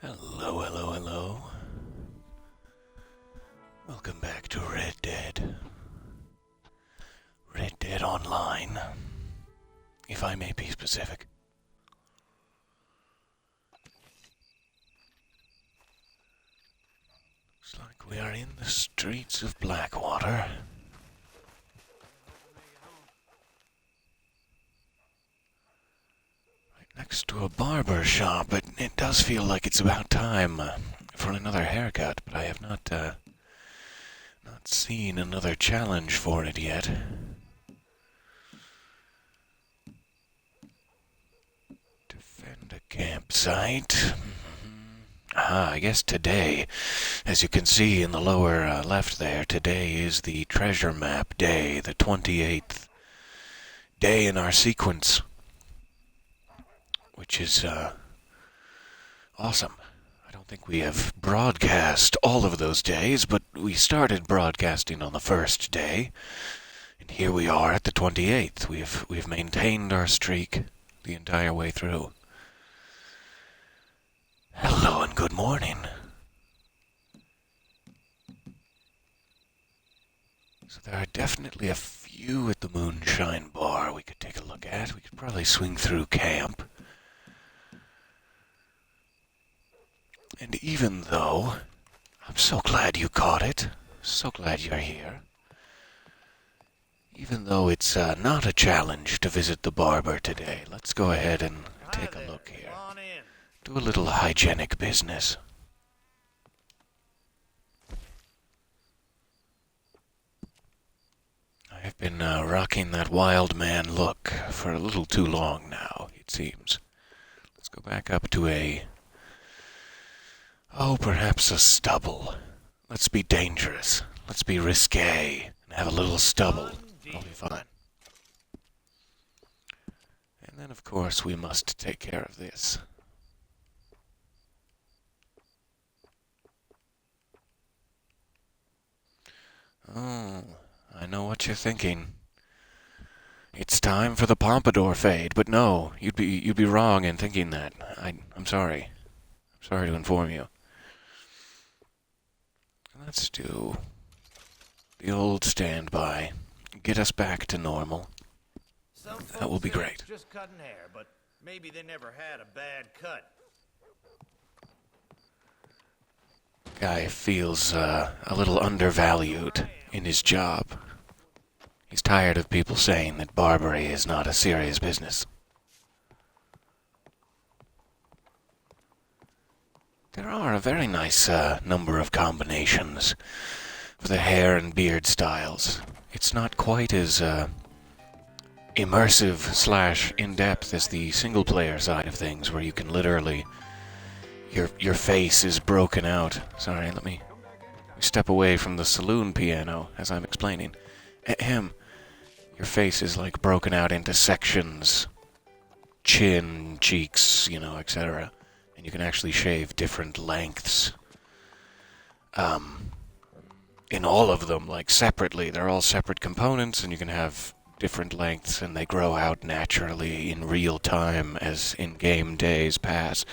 Hello, hello, hello. Welcome back to Red Dead. Red Dead Online, if I may be specific. Looks like we are in the streets of Blackwater. Right next to a barber shop, but it does feel like it's about time for another haircut, but I have not seen another challenge for it yet. Defend a campsite. I guess today, as you can see in the lower left there, today is the treasure map day, the 28th day in our sequence, which is awesome. I don't think we have broadcast all of those days, but we started broadcasting on the first day, and here we are at the 28th. We've maintained our streak the entire way through. Hello and good morning. So there are definitely a few at the Moonshine Bar we could take a look at. We could probably swing through camp. And even though I'm so glad you caught it, so glad you're here, even though it's not a challenge to visit the barber today, let's go ahead and take a look here. Do a little hygienic business. I have been rocking that wild man look for a little too long now, it seems. Let's go back up to perhaps a stubble. Let's be dangerous. Let's be risque and have a little stubble. It'll be fine. And then, of course, we must take care of this. Oh, I know what you're thinking. It's time for the pompadour fade, but no, you'd be wrong in thinking that. I'm sorry. I'm sorry to inform you. Let's do the old standby. Get us back to normal. That will be great. Just cutting hair, but maybe they never had a bad cut. Guy feels a little undervalued in his job. He's tired of people saying that Barbary is not a serious business. There are a very nice number of combinations for the hair and beard styles. It's not quite as immersive / in-depth as the single-player side of things, where you can literally... Your face is broken out. Sorry, let me step away from the saloon piano as I'm explaining. Ahem. Your face is like broken out into sections. Chin, cheeks, etc. And you can actually shave different lengths. In all of them, like separately. They're all separate components, and you can have different lengths, and they grow out naturally in real time as in-game days pass.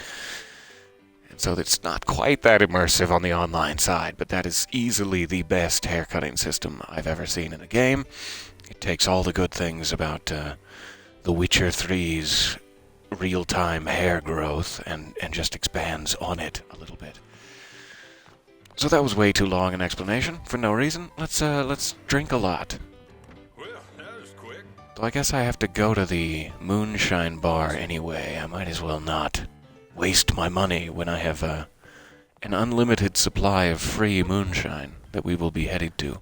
And so it's not quite that immersive on the online side, but that is easily the best haircutting system I've ever seen in a game. It takes all the good things about The Witcher 3's real-time hair growth and just expands on it a little bit. So that was way too long an explanation for no reason. Let's drink a lot. Well, that was quick. Though I guess I have to go to the Moonshine Bar anyway. I might as well not waste my money when I have an unlimited supply of free moonshine that we will be headed to.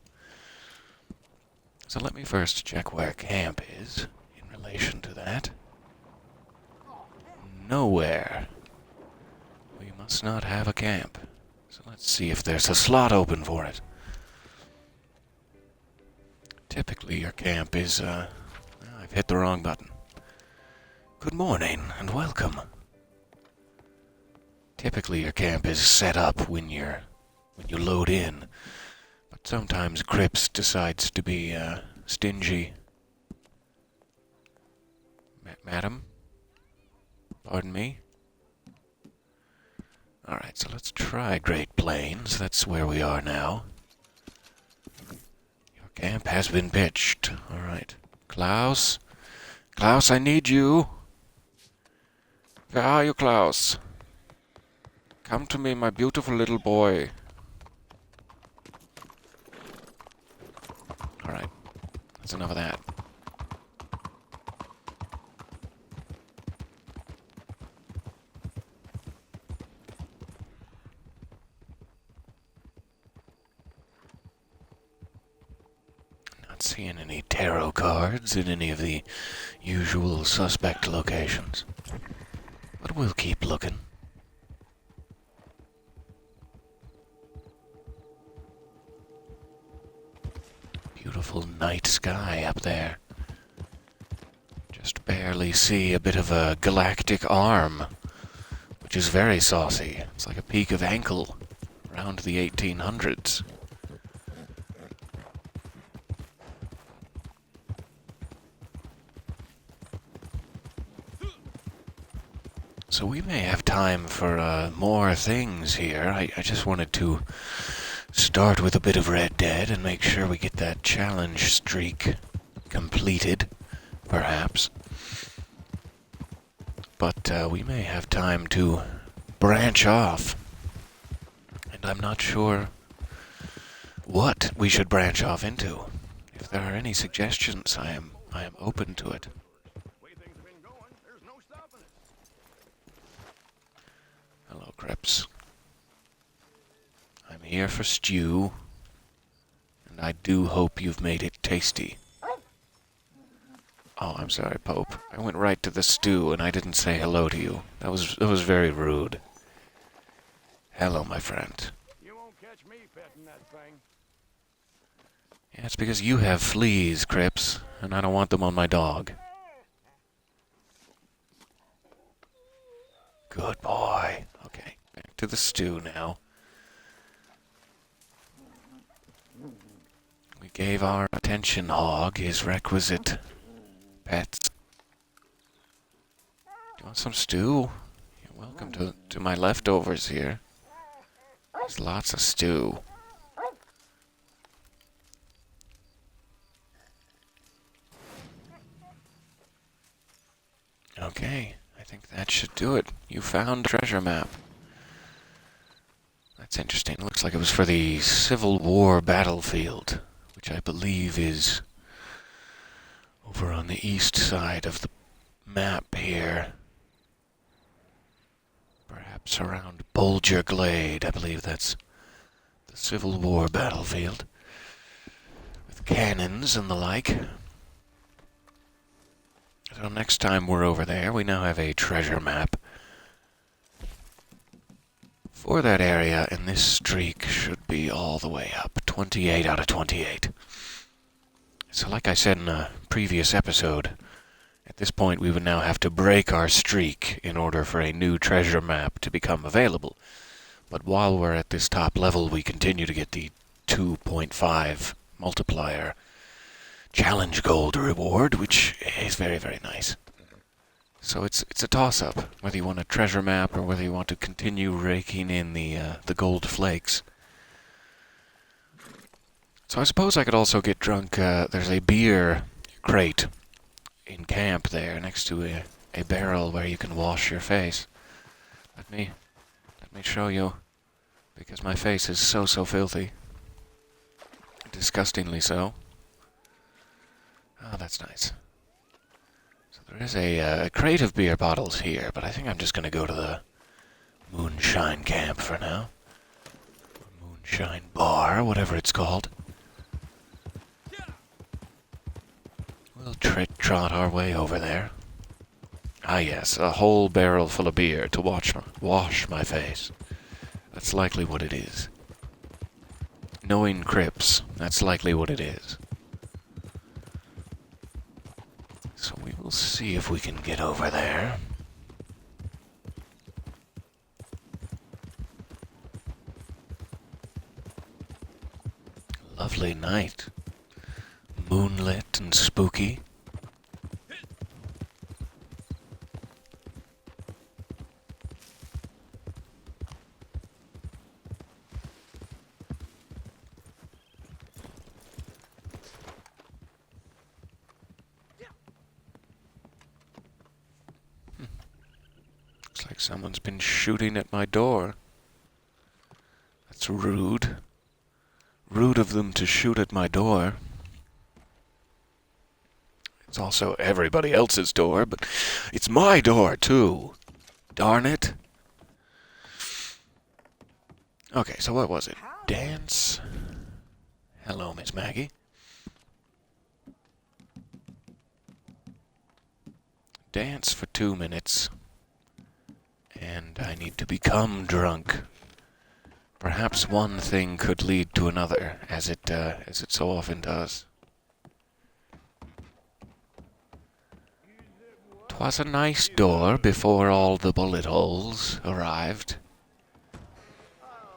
So let me first check where camp is in relation to that. Nowhere. We must not have a camp. So let's see if there's a slot open for it. Typically your camp is, I've hit the wrong button. Good morning and welcome. Typically your camp is set up when you load in, but sometimes Crips decides to be stingy. Madam? Pardon me? Alright, so let's try Great Plains. That's where we are now. Your camp has been pitched. Alright. Klaus? Klaus, I need you. Where are you, Klaus? Come to me, my beautiful little boy. Alright. That's enough of that. Not seeing any tarot cards in any of the usual suspect locations. But we'll keep looking. Beautiful night sky up there. Just barely see a bit of a galactic arm, which is very saucy. It's like a peak of ankle around the 1800s. So we may have time for more things here. I just wanted to start with a bit of Red Dead and make sure we get that challenge streak completed, perhaps. But we may have time to branch off. And I'm not sure what we should branch off into. If there are any suggestions, I am open to it. Hello, Crips. I'm here for stew, and I do hope you've made it tasty. Oh, I'm sorry, Pope. I went right to the stew, and I didn't say hello to you. That was very rude. Hello, my friend. You won't catch me petting that thing. Yeah, it's because you have fleas, Crips, and I don't want them on my dog. Good boy. Okay, back to the stew now. We gave our attention hog his requisite pets. Do you want some stew? You're welcome to my leftovers here. There's lots of stew. Okay, I think that should do it. You found a treasure map. That's interesting. It looks like it was for the Civil War battlefield, which I believe is over on the east side of the map here. Perhaps around Bulger Glade. I believe that's the Civil War battlefield, with cannons and the like. So next time we're over there, we now have a treasure map for that area, and this streak should be all the way up. 28 out of 28. So like I said in a previous episode, at this point we would now have to break our streak in order for a new treasure map to become available. But while we're at this top level, we continue to get the 2.5 multiplier challenge gold reward, which is very, very nice. So it's a toss-up, whether you want a treasure map or whether you want to continue raking in the gold flakes. So I suppose I could also get drunk. There's a beer crate in camp there next to a barrel where you can wash your face. Let me show you, because my face is so filthy. Disgustingly so. Oh, that's nice. So there is a crate of beer bottles here, but I think I'm just going to go to the moonshine camp for now. Or moonshine bar, whatever it's called. We'll trot our way over there. Ah yes, a whole barrel full of beer to wash my face. That's likely what it is. Knowing Crips, that's likely what it is. So we will see if we can get over there. Lovely night. Moonlit and spooky. someone's been shooting at my door. That's rude. Rude of them to shoot at my door. It's also everybody else's door, but it's my door, too. Darn it. Okay, so what was it? Dance? Hello, Miss Maggie. Dance for 2 minutes. And I need to become drunk. Perhaps one thing could lead to another, as it so often does. 'Twas a nice door before all the bullet holes arrived.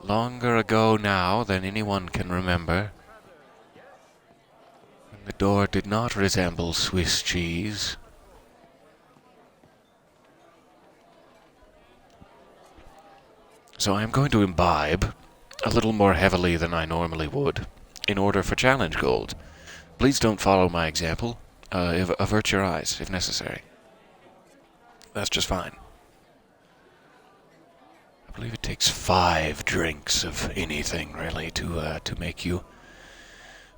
Longer ago now than anyone can remember. And the door did not resemble Swiss cheese. So I am going to imbibe a little more heavily than I normally would in order for challenge gold. Please don't follow my example. Avert your eyes if necessary. That's just fine. I believe it takes 5 drinks of anything, really, to make you...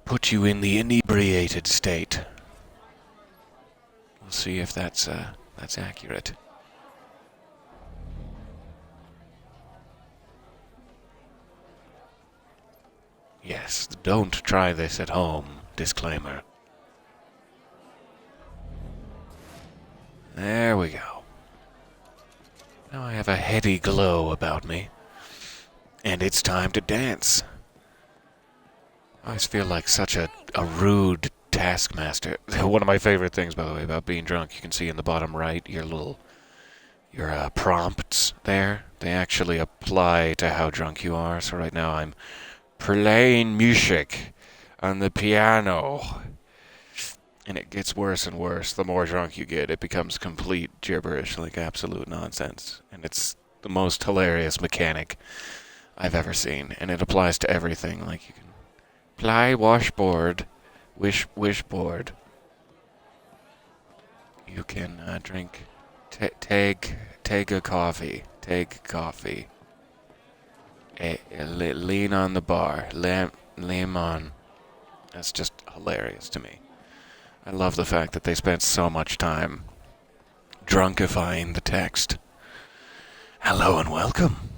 put you in the inebriated state. We'll see if that's accurate. Yes, don't try this at home. Disclaimer. There we go. Now I have a heady glow about me. And it's time to dance. I always feel like such a rude taskmaster. One of my favorite things, by the way, about being drunk, you can see in the bottom right your prompts there. They actually apply to how drunk you are. So right now I'm playing music on the piano. And it gets worse and worse. The more drunk you get, it becomes complete gibberish, like absolute nonsense. And it's the most hilarious mechanic I've ever seen. And it applies to everything. Like you can ply washboard, wishboard. You can drink, take a coffee, lean on the bar, lemon. That's just hilarious to me. I love the fact that they spent so much time drunkifying the text. Hello and welcome.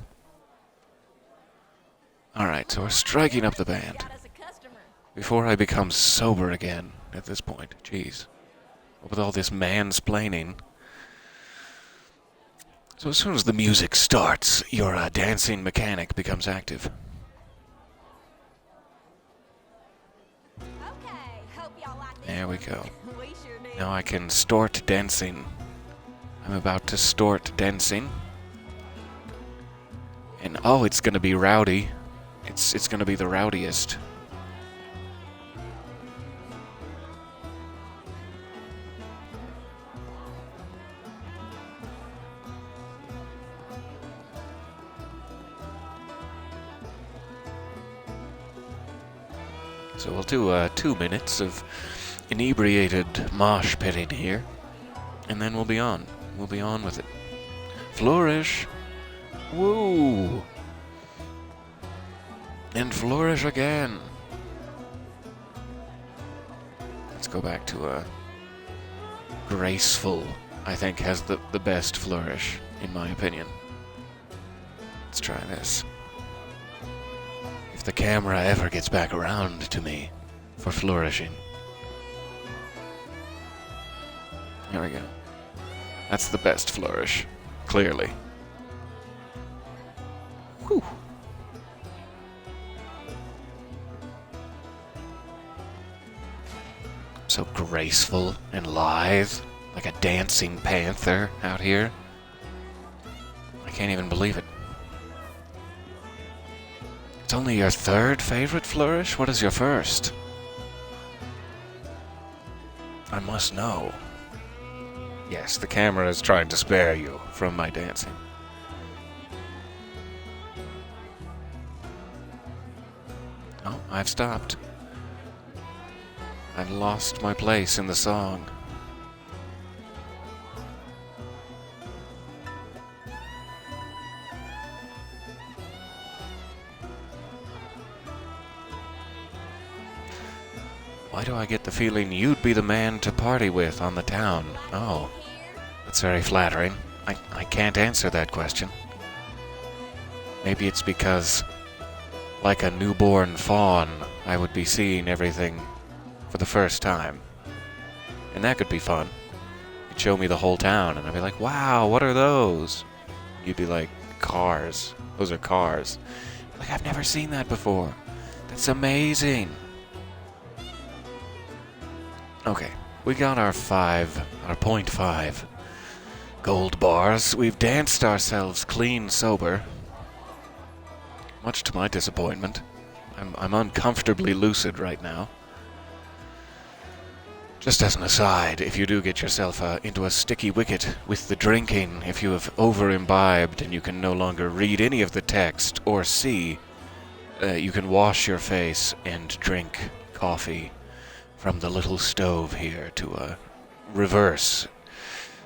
Alright, so we're striking up the band. Before I become sober again at this point. Jeez. With all this mansplaining. So as soon as the music starts, your dancing mechanic becomes active. There we go. Now I can stort dancing. I'm about to stort dancing. And oh, it's gonna be rowdy. It's gonna be the rowdiest. So we'll do 2 minutes of inebriated mosh pitting here, and then we'll be on. We'll be on with it. Flourish! Woo! And flourish again! Let's go back to graceful, I think has the best flourish, in my opinion. Let's try this. If the camera ever gets back around to me for flourishing. There we go. That's the best flourish, clearly. Whew. So graceful and lithe, like a dancing panther out here. I can't even believe it. It's only your third favorite flourish? What is your first? I must know. Yes, the camera is trying to spare you from my dancing. Oh, I've stopped. I've lost my place in the song. Why do I get the feeling you'd be the man to party with on the town? Oh, that's very flattering. I can't answer that question. Maybe it's because, like a newborn fawn, I would be seeing everything for the first time. And that could be fun. You'd show me the whole town, and I'd be like, wow, what are those? You'd be like, cars. Those are cars. Like, I've never seen that before. That's amazing. Okay, we got our 0.5 gold bars. We've danced ourselves clean sober. Much to my disappointment. I'm uncomfortably lucid right now. Just as an aside, if you do get yourself into a sticky wicket with the drinking, if you have over-imbibed and you can no longer read any of the text or see, you can wash your face and drink coffee from the little stove here to reverse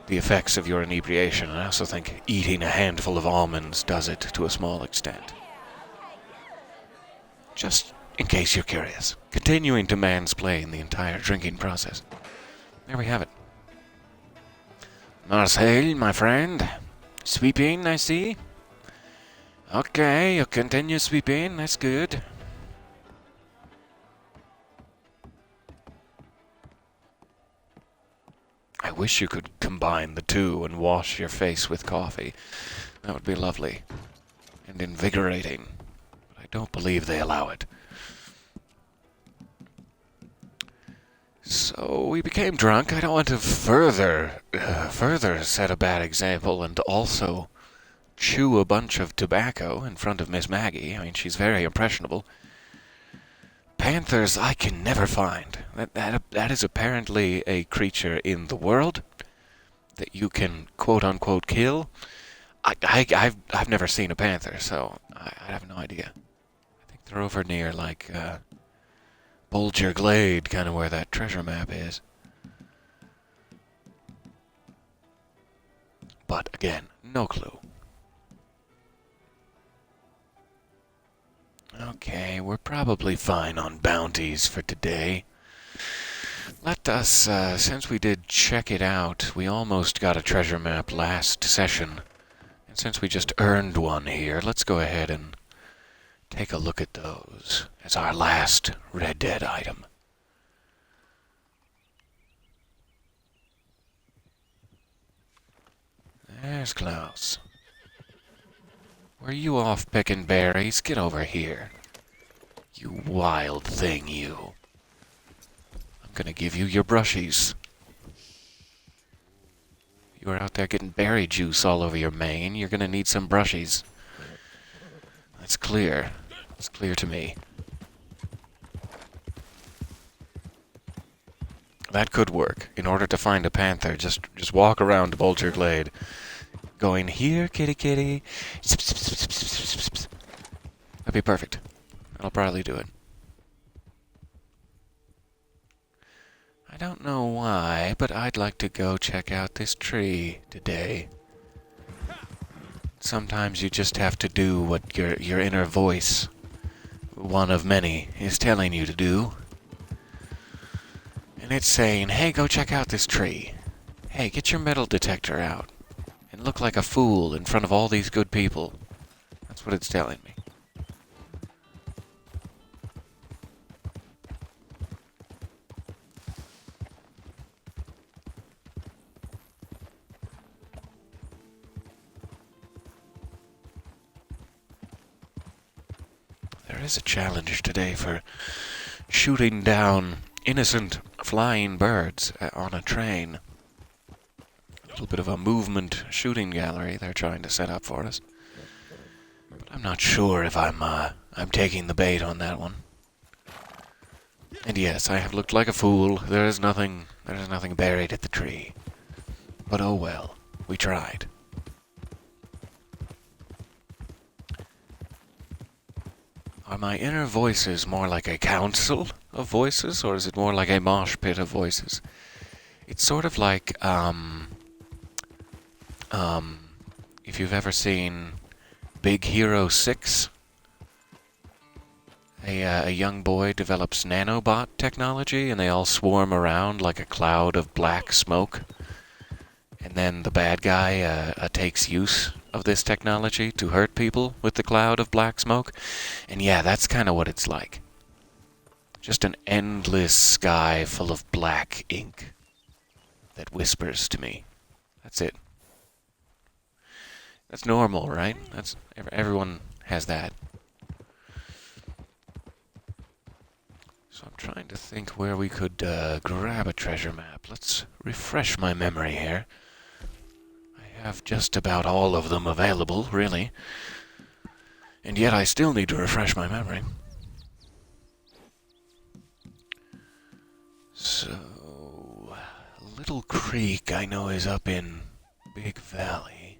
the effects of your inebriation. I also think eating a handful of almonds does it to a small extent. Just in case you're curious. Continuing to mansplain the entire drinking process. There we have it. Marcel, my friend. Sweeping, I see. Okay, you continue sweeping. That's good. I wish you could combine the two and wash your face with coffee. That would be lovely. And invigorating. But I don't believe they allow it. So we became drunk. I don't want to further set a bad example and also chew a bunch of tobacco in front of Miss Maggie. I mean, she's very impressionable. Panthers I can never find. That is apparently a creature in the world that you can quote-unquote kill. I've never seen a panther, so I have no idea. I think they're over near, like, Bulger Glade, kind of where that treasure map is. But, again, no clue. Okay, we're probably fine on bounties for today. Let us, since we did check it out, we almost got a treasure map last session. And since we just earned one here, let's go ahead and take a look at those as our last Red Dead item. There's Klaus. Were you off picking berries? Get over here. You wild thing, you. I'm gonna give you your brushies. You were out there getting berry juice all over your mane. You're gonna need some brushies. That's clear. It's clear to me. That could work. In order to find a panther, just walk around Bulger Glade. Going, here, kitty kitty. That'd be perfect. That'll probably do it. I don't know why, but I'd like to go check out this tree today. Sometimes you just have to do what your inner voice, one of many, is telling you to do. And it's saying, hey, go check out this tree. Hey, get your metal detector out. And look like a fool in front of all these good people. That's what it's telling me. There is a challenge today for shooting down innocent flying birds on a train. A little bit of a movement shooting gallery they're trying to set up for us. But I'm not sure if I'm taking the bait on that one. And yes, I have looked like a fool. There is nothing buried at the tree. But oh well, we tried. Are my inner voices more like a council of voices, or is it more like a mosh pit of voices? It's sort of like, if you've ever seen Big Hero 6, A young boy develops nanobot technology, and they all swarm around like a cloud of black smoke. And then the bad guy takes use of this technology to hurt people with the cloud of black smoke. And yeah, that's kind of what it's like. Just an endless sky full of black ink that whispers to me. That's it. That's normal, right? That's everyone has that. So I'm trying to think where we could grab a treasure map. Let's refresh my memory here. I have just about all of them available, really. And yet I still need to refresh my memory. So, Little Creek I know is up in Big Valley.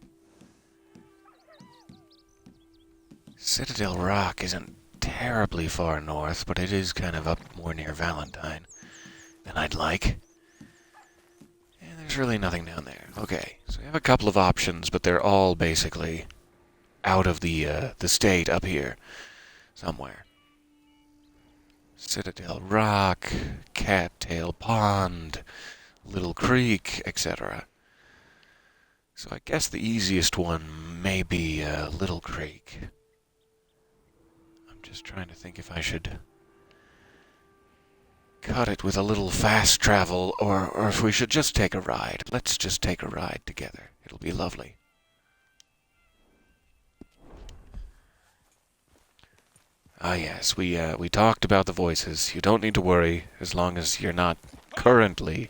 Citadel Rock isn't terribly far north, but it is kind of up more near Valentine than I'd like. And there's really nothing down there. Okay, so we have a couple of options, but they're all basically out of the state up here somewhere. Citadel Rock, Cattail Pond, Little Creek, etc. So I guess the easiest one may be Little Creek. I'm just trying to think if I should cut it with a little fast travel, or if we should just take a ride. Let's just take a ride together. It'll be lovely. Ah yes, we talked about the voices. You don't need to worry as long as you're not currently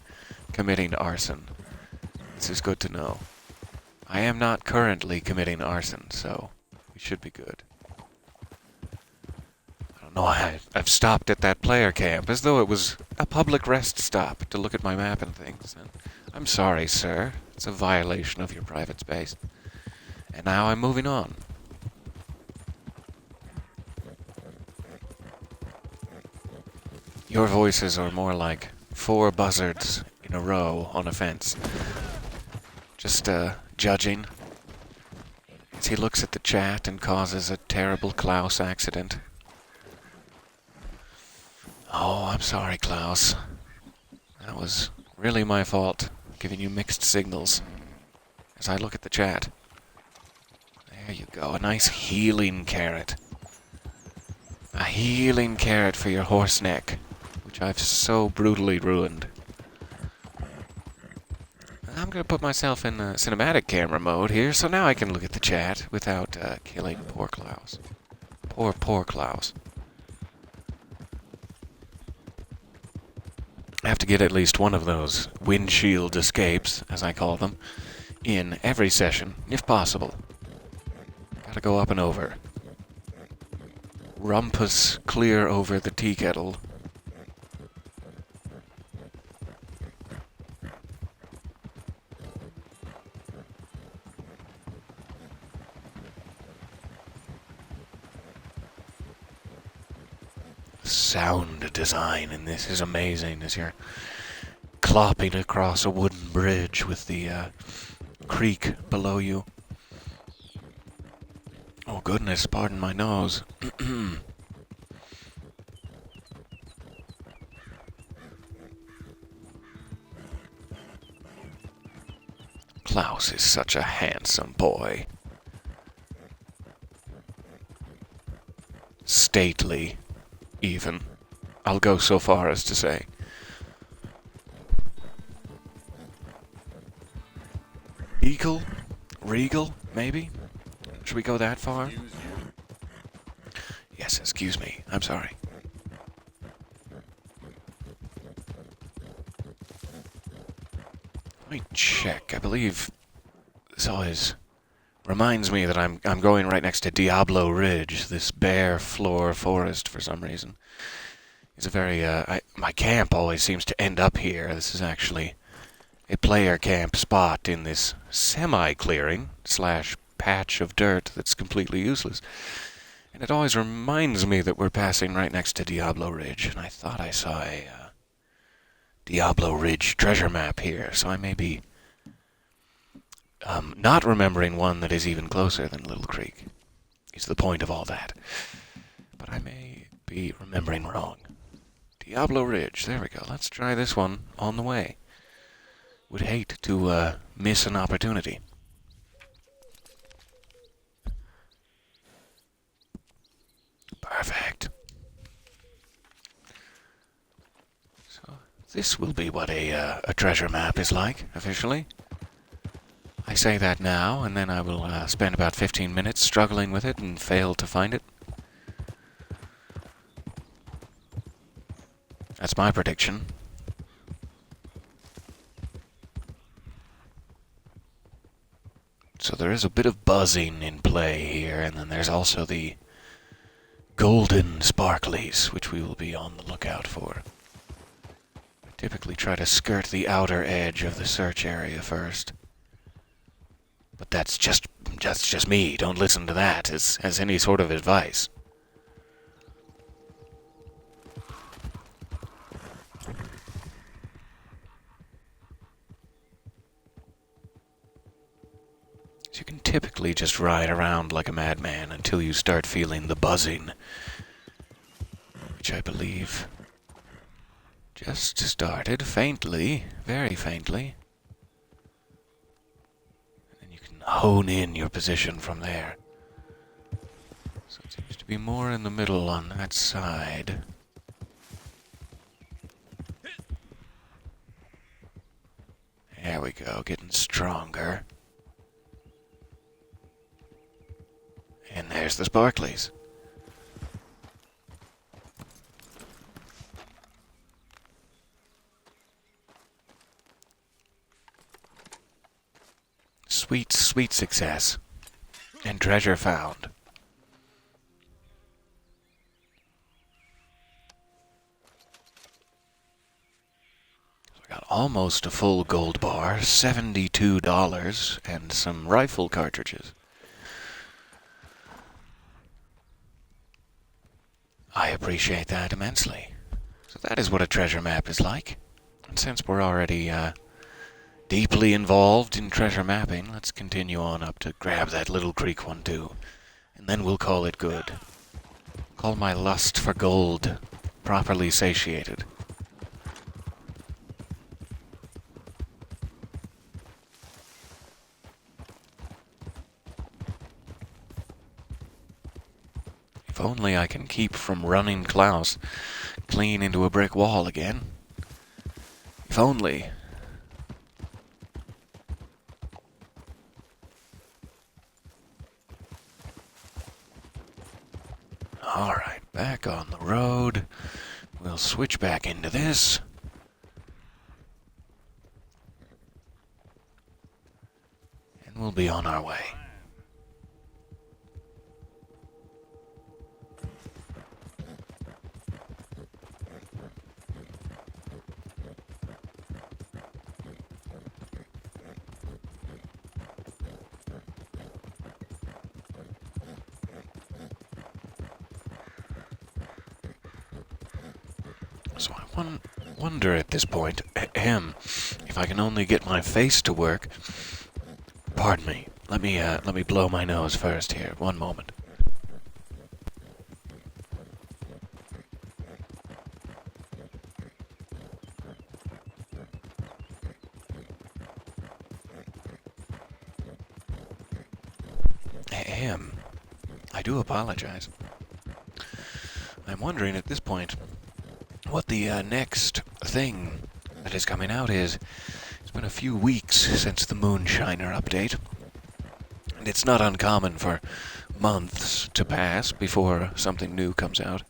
committing arson. This is good to know. I am not currently committing arson, so we should be good. I don't know, I've stopped at that player camp as though it was a public rest stop to look at my map and things. And I'm sorry, sir. It's a violation of your private space. And now I'm moving on. Your voices are more like 4 buzzards in a row on a fence. Just, judging as he looks at the chat and causes a terrible Klaus accident. Oh, I'm sorry, Klaus. That was really my fault, giving you mixed signals. As I look at the chat. There you go, a nice healing carrot. A healing carrot for your horse neck, which I've so brutally ruined. I'm going to put myself in cinematic camera mode here, so now I can look at the chat without killing poor Klaus. Poor Klaus. I have to get at least one of those windshield escapes, as I call them, in every session, if possible. Gotta go up and over. Rumpus clear over the tea kettle. Sound design in this is amazing as you're clopping across a wooden bridge with the creek below you. Oh goodness, pardon my nose. Klaus is such a handsome boy. Stately, even. I'll go so far as to say. Eagle? Regal, maybe? Should we go that far? Yes, excuse me. I'm sorry. Let me check. I believe this always reminds me that I'm going right next to Diablo Ridge, this bare floor forest for some reason. It's a very my camp always seems to end up here. This is actually a player camp spot in this semi-clearing / patch of dirt that's completely useless. And it always reminds me that we're passing right next to Diablo Ridge, and I thought I saw a Diablo Ridge treasure map here, so I may be not remembering one that is even closer than Little Creek. Is the point of all that. But I may be remembering wrong. Diablo Ridge. There we go. Let's try this one on the way. Would hate to miss an opportunity. Perfect. So this will be what a treasure map is like, officially. I say that now, and then I will spend about 15 minutes struggling with it and fail to find it. That's my prediction. So there is a bit of buzzing in play here, and then there's also the golden sparklies, which we will be on the lookout for. I typically try to skirt the outer edge of the search area first. But that's just me. Don't listen to that as any sort of advice. So you can typically just ride around like a madman until you start feeling the buzzing, which I believe just started faintly, very faintly. Hone in your position from there. So it seems to be more in the middle on that side. There we go, getting stronger. And there's the sparklies. Sweet, sweet success. And treasure found. So we got almost a full gold bar, $72, and some rifle cartridges. I appreciate that immensely. So that is what a treasure map is like. And since we're already deeply involved in treasure mapping, let's continue on up to grab that little creek one too. And then we'll call it good. Call my lust for gold properly satiated. If only I can keep from running Klaus clean into a brick wall again. If only. Alright, back on the road. We'll switch back into this. And we'll be on our way. So I wonder at this point, if I can only get my face to work. Pardon me. Let me blow my nose first here. One moment. I do apologize. I'm wondering at this point what the next thing that is coming out is. It's been a few weeks since the Moonshiner update, and it's not uncommon for months to pass before something new comes out.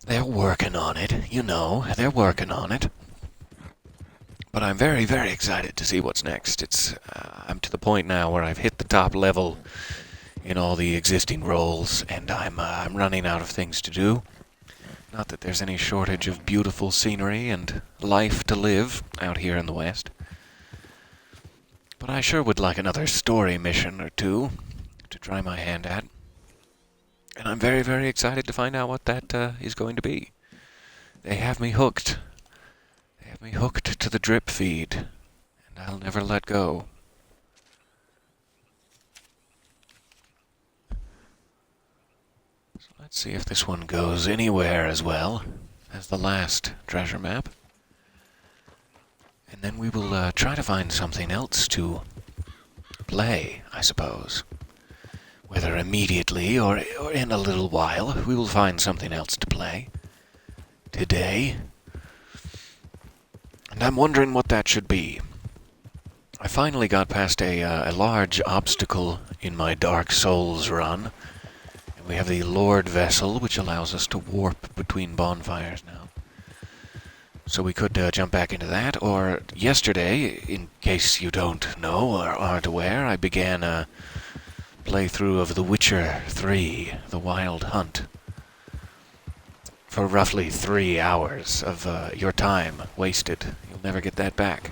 They're working on it, you know, they're working on it. But I'm very, very excited to see what's next. I'm to the point now where I've hit the top level in all the existing roles, and I'm running out of things to do. Not that there's any shortage of beautiful scenery and life to live out here in the West. But I sure would like another story mission or two to try my hand at. And I'm very, very excited to find out what that is going to be. They have me hooked. They have me hooked to the drip feed, and I'll never let go. So let's see if this one goes anywhere as well as the last treasure map. And then we will try to find something else to play, I suppose. Whether immediately or in a little while, we will find something else to play. Today. And I'm wondering what that should be. I finally got past a large obstacle in my Dark Souls run. And we have the Lord Vessel, which allows us to warp between bonfires now. So we could jump back into that, or yesterday, in case you don't know or aren't aware, I began a playthrough of The Witcher 3, The Wild Hunt, for roughly 3 hours of your time wasted. You'll never get that back.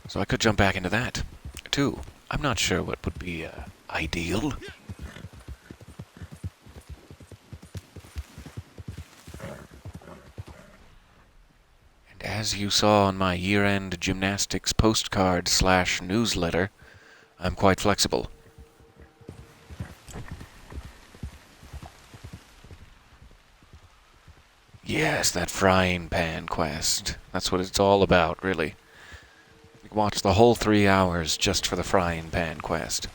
So I could jump back into that, too. I'm not sure what would be ideal. As you saw on my year-end gymnastics postcard/newsletter, I'm quite flexible. Yes, that frying pan quest. That's what it's all about, really. You watch the whole 3 hours just for the frying pan quest.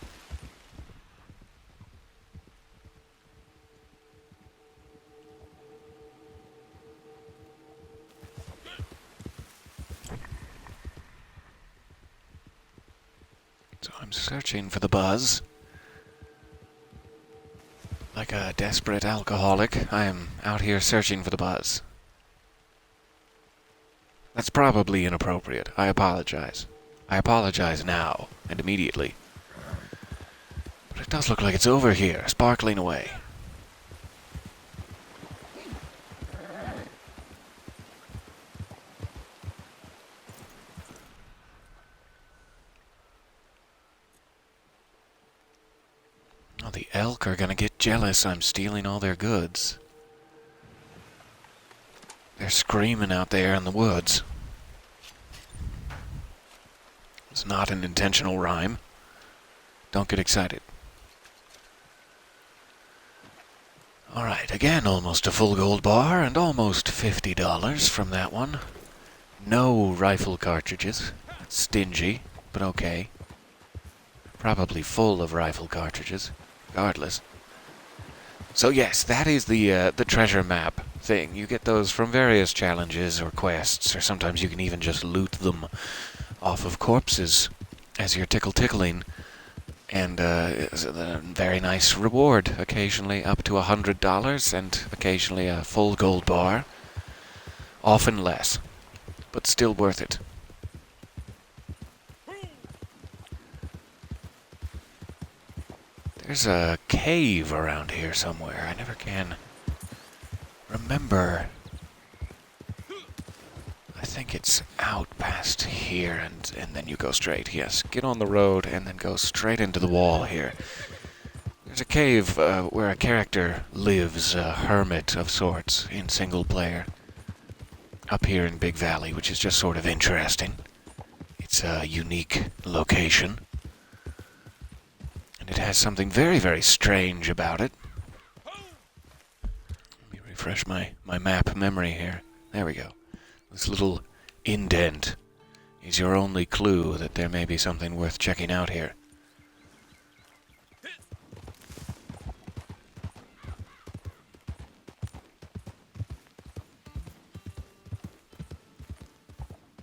So I'm searching for the buzz. Like a desperate alcoholic, I am out here searching for the buzz. That's probably inappropriate. I apologize. I apologize now, and immediately. But it does look like it's over here, sparkling away. Oh, the elk are gonna get jealous I'm stealing all their goods. They're screaming out there in the woods. It's not an intentional rhyme. Don't get excited. Alright, again, almost a full gold bar and almost $50 from that one. No rifle cartridges. That's stingy, but okay. Probably full of rifle cartridges. Regardless. So yes, that is the treasure map thing. You get those from various challenges or quests, or sometimes you can even just loot them off of corpses as you're tickling, and it's a very nice reward. Occasionally up to $100, and occasionally a full gold bar. Often less, but still worth it. There's a cave around here somewhere. I never can remember. I think it's out past here, and then you go straight. Yes, get on the road and then go straight into the wall here. There's a cave where a character lives, a hermit of sorts, in single player. Up here in Big Valley, which is just sort of interesting. It's a unique location. It has something very, very strange about it. Let me refresh my map memory here. There we go. This little indent is your only clue that there may be something worth checking out here.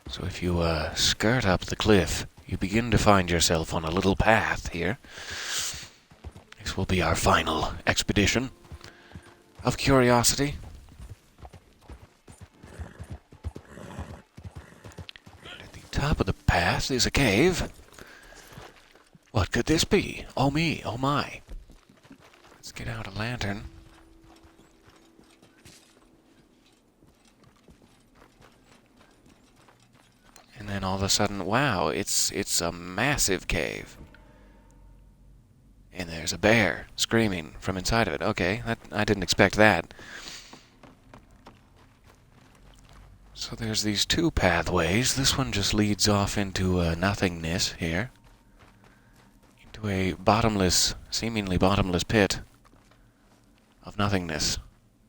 So if you skirt up the cliff, you begin to find yourself on a little path here. This will be our final expedition of curiosity. And at the top of the path is a cave. What could this be? Oh me, oh my. Let's get out a lantern. And then all of a sudden, wow, it's a massive cave. And there's a bear screaming from inside of it. Okay, I didn't expect that. So there's these two pathways. This one just leads off into nothingness here. Into a bottomless, seemingly bottomless pit. of nothingness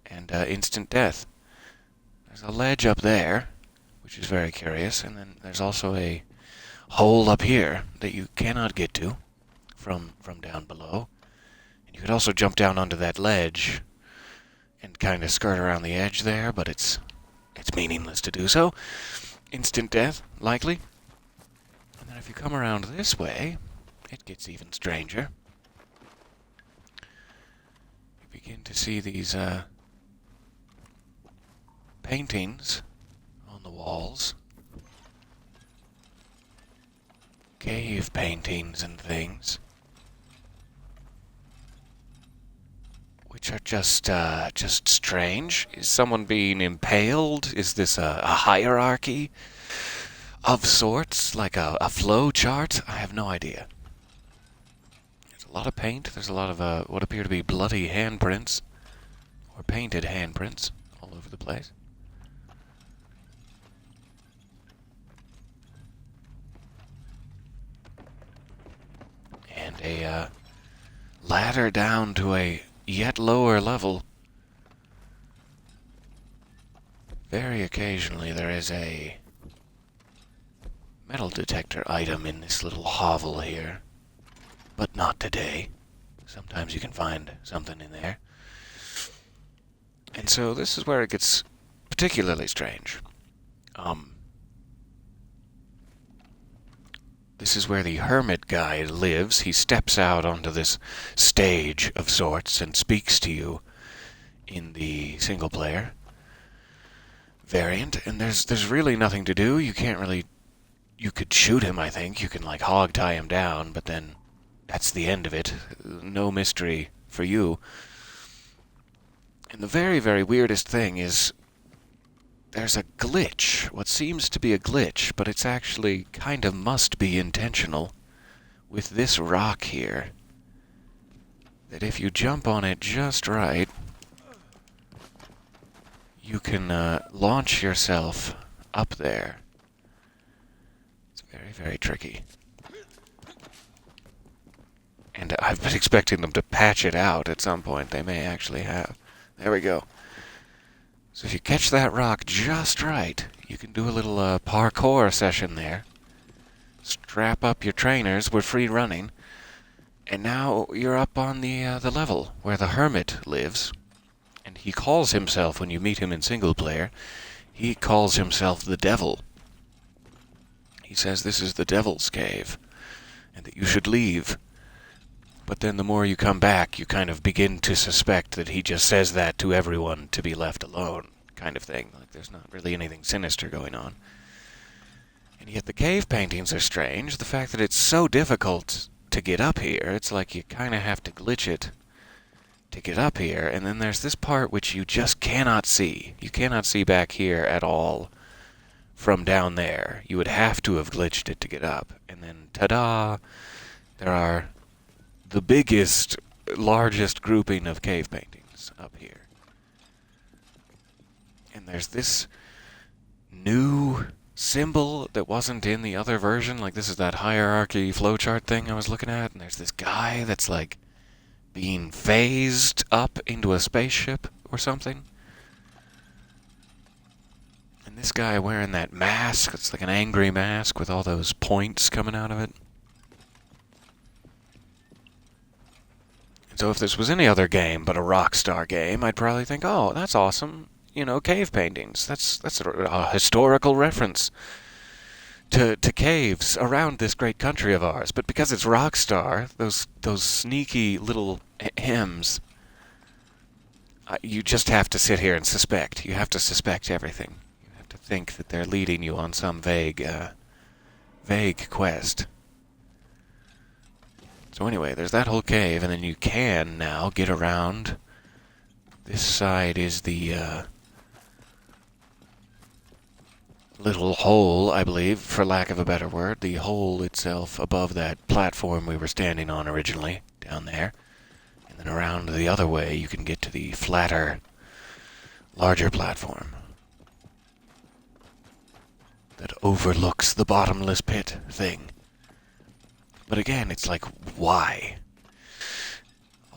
and instant death. There's a ledge up there, which is very curious, and then there's also a hole up here that you cannot get to from down below. And you could also jump down onto that ledge and kind of skirt around the edge there, but it's meaningless to do so. Instant death, likely. And then if you come around this way, it gets even stranger. You begin to see these paintings on the walls. Cave paintings and things. Which are just strange. Is someone being impaled? Is this a hierarchy of sorts? Like a flow chart? I have no idea. There's a lot of paint. There's a lot of what appear to be bloody handprints. Or painted handprints all over the place. And a ladder down to a yet lower level. Very occasionally there is a metal detector item in this little hovel here. But not today. Sometimes you can find something in there. And so this is where it gets particularly strange. This is where the hermit guy lives. He steps out onto this stage of sorts and speaks to you in the single player variant. And there's really nothing to do. You can't really... You could shoot him, I think. You can, like, hog tie him down, but then that's the end of it. No mystery for you. And the very, very weirdest thing is there's a glitch, what seems to be a glitch, but it's actually kind of must be intentional, with this rock here. That if you jump on it just right, you can launch yourself up there. It's very, very tricky. And I've been expecting them to patch it out at some point. They may actually have. There we go. So if you catch that rock just right, you can do a little parkour session there. Strap up your trainers, we're free running, and now you're up on the level where the hermit lives. And he calls himself, when you meet him in single player, he calls himself the devil. He says this is the devil's cave, and that you should leave. But then the more you come back, you kind of begin to suspect that he just says that to everyone to be left alone, kind of thing. Like there's not really anything sinister going on. And yet the cave paintings are strange. The fact that it's so difficult to get up here, it's like you kind of have to glitch it to get up here. And then there's this part which you just cannot see. You cannot see back here at all from down there. You would have to have glitched it to get up. And then, ta-da, there are the biggest, largest grouping of cave paintings up here. And there's this new symbol that wasn't in the other version. Like, this is that hierarchy flowchart thing I was looking at. And there's this guy that's, like, being phased up into a spaceship or something. And this guy wearing that mask, it's like an angry mask with all those points coming out of it. So if this was any other game but a Rockstar game, I'd probably think, oh, that's awesome. You know, cave paintings. That's a historical reference to caves around this great country of ours. But because it's Rockstar, those sneaky little hymns, you just have to sit here and suspect. You have to suspect everything. You have to think that they're leading you on some vague quest. So anyway, there's that whole cave, and then you can now get around. This side is the little hole, I believe, for lack of a better word. The hole itself above that platform we were standing on originally, down there. And then around the other way, you can get to the flatter, larger platform that overlooks the bottomless pit thing. But again, it's like, why?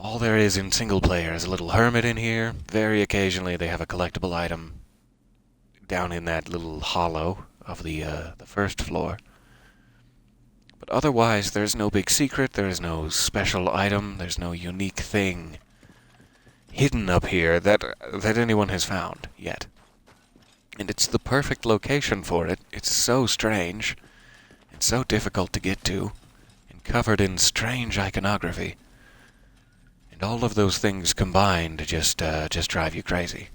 All there is in single player is a little hermit in here. Very occasionally they have a collectible item down in that little hollow of the first floor. But otherwise, there's no big secret, there's no special item, there's no unique thing hidden up here that anyone has found yet. And it's the perfect location for it. It's so strange, and so difficult to get to, and covered in strange iconography. And all of those things combined just drive you crazy.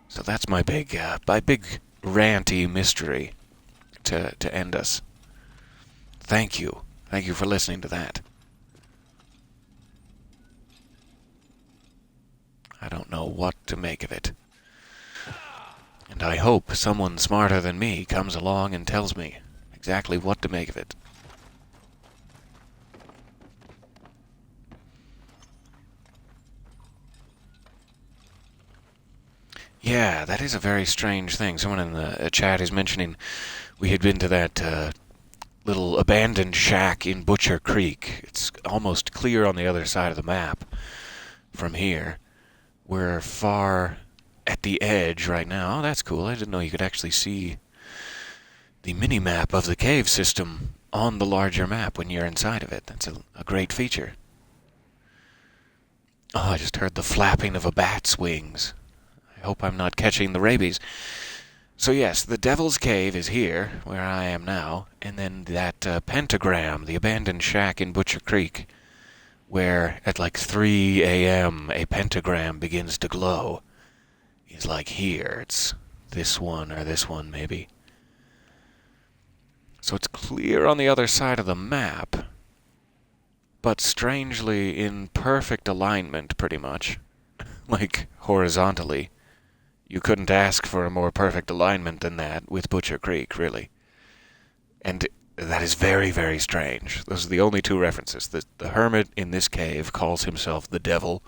So that's my big ranty mystery to end us. Thank you. Thank you for listening to that. I don't know what to make of it. And I hope someone smarter than me comes along and tells me exactly what to make of it. Yeah, that is a very strange thing. Someone in the chat is mentioning we had been to that little abandoned shack in Butcher Creek. It's almost clear on the other side of the map from here. We're far at the edge right now. Oh, that's cool. I didn't know you could actually see the mini-map of the cave system on the larger map when you're inside of it. That's a great feature. Oh, I just heard the flapping of a bat's wings. I hope I'm not catching the rabies. So yes, the Devil's Cave is here, where I am now, and then that pentagram, the abandoned shack in Butcher Creek, where at like 3 a.m. a pentagram begins to glow, is like here. It's this one or this one, maybe. So it's clear on the other side of the map, but strangely in perfect alignment, pretty much. Like, horizontally. You couldn't ask for a more perfect alignment than that with Butcher Creek, really. And that is very, very strange. Those are the only two references. The hermit in this cave calls himself the devil,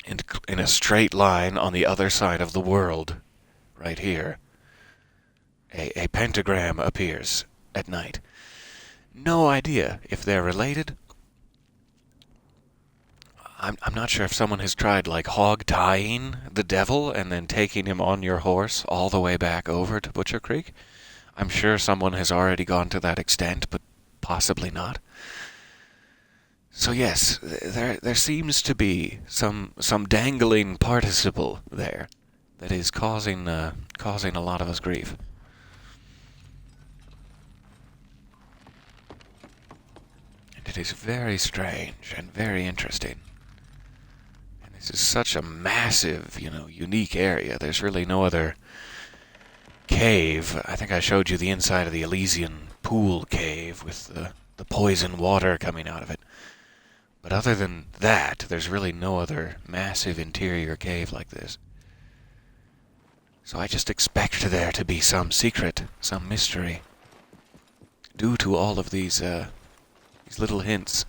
and in a straight line on the other side of the world, right here, a pentagram appears at night. No idea if they're related. I'm not sure if someone has tried, like, hog-tying the devil and then taking him on your horse all the way back over to Butcher Creek. I'm sure someone has already gone to that extent, but possibly not. So yes, there seems to be some dangling participle there that is causing a lot of us grief. And it is very strange and very interesting. This is such a massive, unique area. There's really no other cave. I think I showed you the inside of the Elysian pool cave with the poison water coming out of it. But other than that, there's really no other massive interior cave like this. So I just expect there to be some secret, some mystery, due to all of these little hints.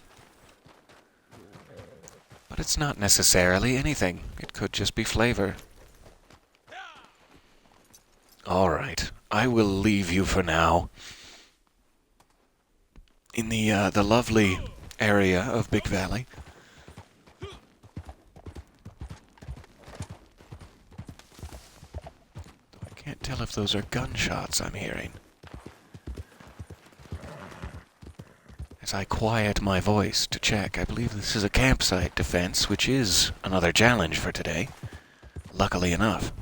But it's not necessarily anything. It could just be flavor. Alright, I will leave you for now. In the lovely area of Big Valley. I can't tell if those are gunshots I'm hearing. As I quiet my voice to check, I believe this is a campsite defense, which is another challenge for today. Luckily enough.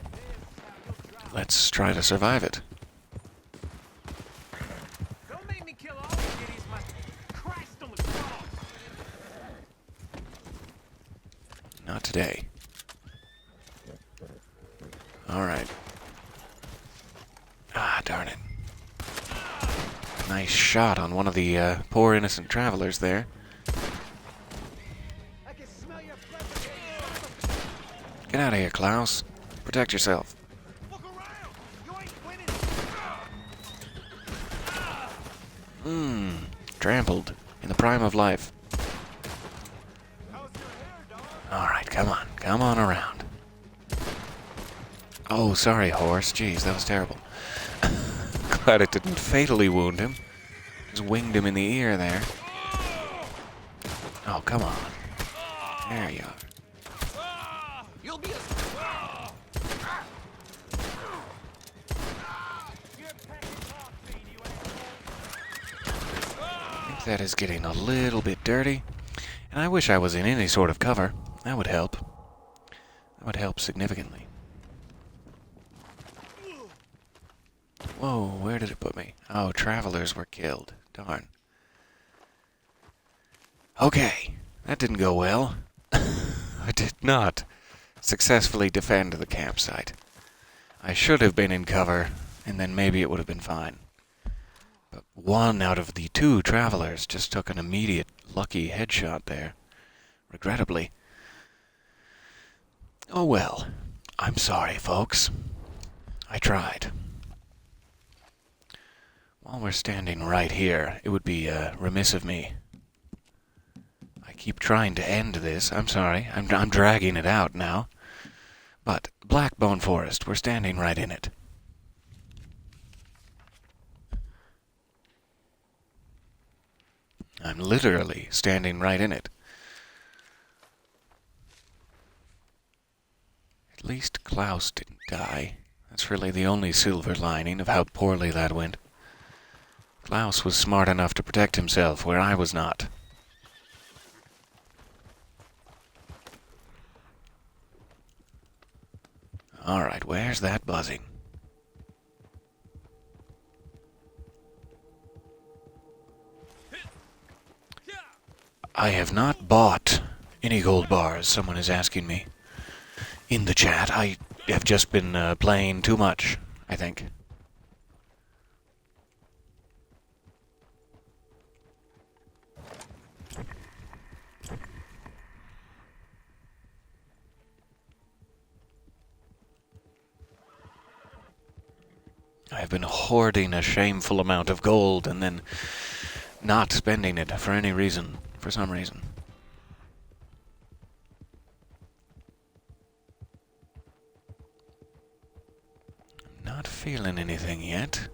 Let's try to survive it. Don't make me kill all the kiddies, my Christ on the cross. Not today. Alright. Ah, darn it. Nice shot on one of the poor innocent travelers there. I can smell your breath. Get out of here, Klaus. Protect yourself. Look around. You ain't winning. Trampled. In the prime of life. How's your hair, dog? Alright, come on. Come on around. Oh, sorry, horse. Jeez, that was terrible. glad it didn't fatally wound him. Just winged him in the ear there. Oh, come on. There you are. You'll be a... I think that is getting a little bit dirty. And I wish I was in any sort of cover. That would help. That would help significantly. Whoa, where did it put me? Oh, travelers were killed. Darn. Okay, that didn't go well. I did not successfully defend the campsite. I should have been in cover, and then maybe it would have been fine. But one out of the two travelers just took an immediate lucky headshot there. Regrettably. Oh well. I'm sorry, folks. I tried. While we're standing right here, it would be remiss of me. I keep trying to end this. I'm sorry. I'm dragging it out now. But Blackbone Forest, we're standing right in it. I'm literally standing right in it. At least Klaus didn't die. That's really the only silver lining of how poorly that went. Klaus was smart enough to protect himself where I was not. Alright, where's that buzzing? I have not bought any gold bars, someone is asking me. In the chat, I have just been playing too much, I think. I have been hoarding a shameful amount of gold and then not spending it for any reason, for some reason. I'm not feeling anything yet.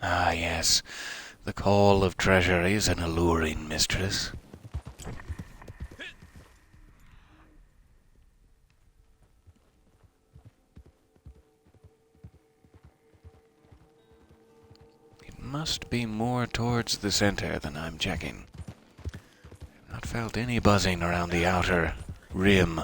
Ah, yes. The call of treasure is an alluring mistress. It must be more towards the center than I'm checking. I've not felt any buzzing around the outer rim.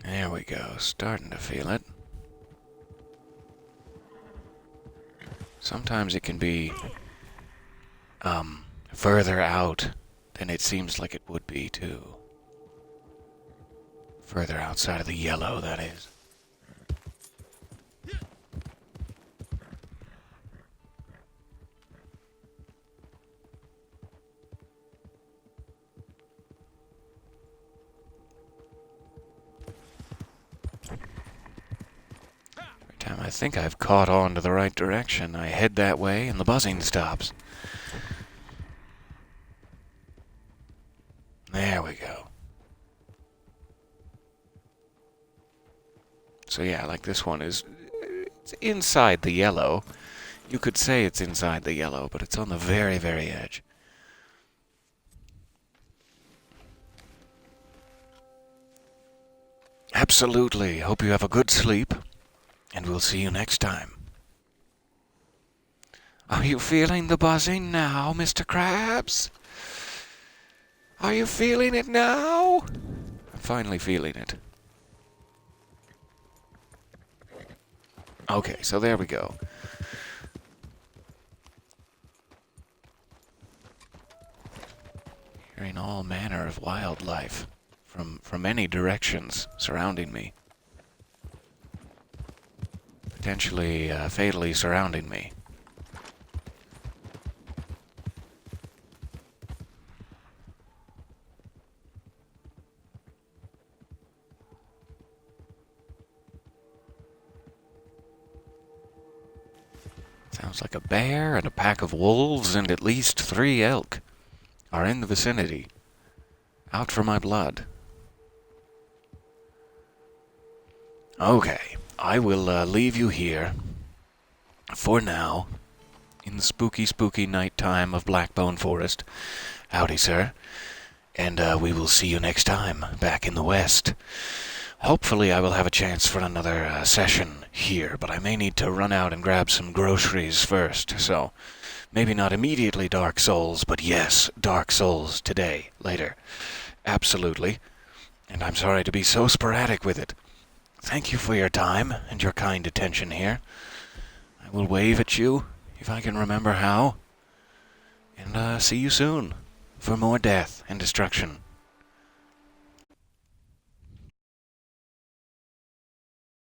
There we go, starting to feel it. Sometimes it can be further out than it seems like it would be, too. Further outside of the yellow, that is. Every time I think I've caught on to the right direction, I head that way and the buzzing stops. There we go. So yeah, like this one is it's inside the yellow. You could say it's inside the yellow, but it's on the very, very edge. Absolutely. Hope you have a good sleep, and we'll see you next time. Are you feeling the buzzing now, Mr. Krabs? Are you feeling it now? I'm finally feeling it. Okay, so there we go. Hearing all manner of wildlife from many directions surrounding me. potentially fatally surrounding me. Sounds like a bear and a pack of wolves and at least 3 elk are in the vicinity. Out for my blood. Okay, I will leave you here for now in the spooky, spooky nighttime of Blackbone Forest. Howdy, sir. And we will see you next time back in the West. Hopefully I will have a chance for another session here, but I may need to run out and grab some groceries first, so maybe not immediately Dark Souls, but yes, Dark Souls today, later. Absolutely. And I'm sorry to be so sporadic with it. Thank you for your time and your kind attention here. I will wave at you, if I can remember how. And see you soon, for more death and destruction.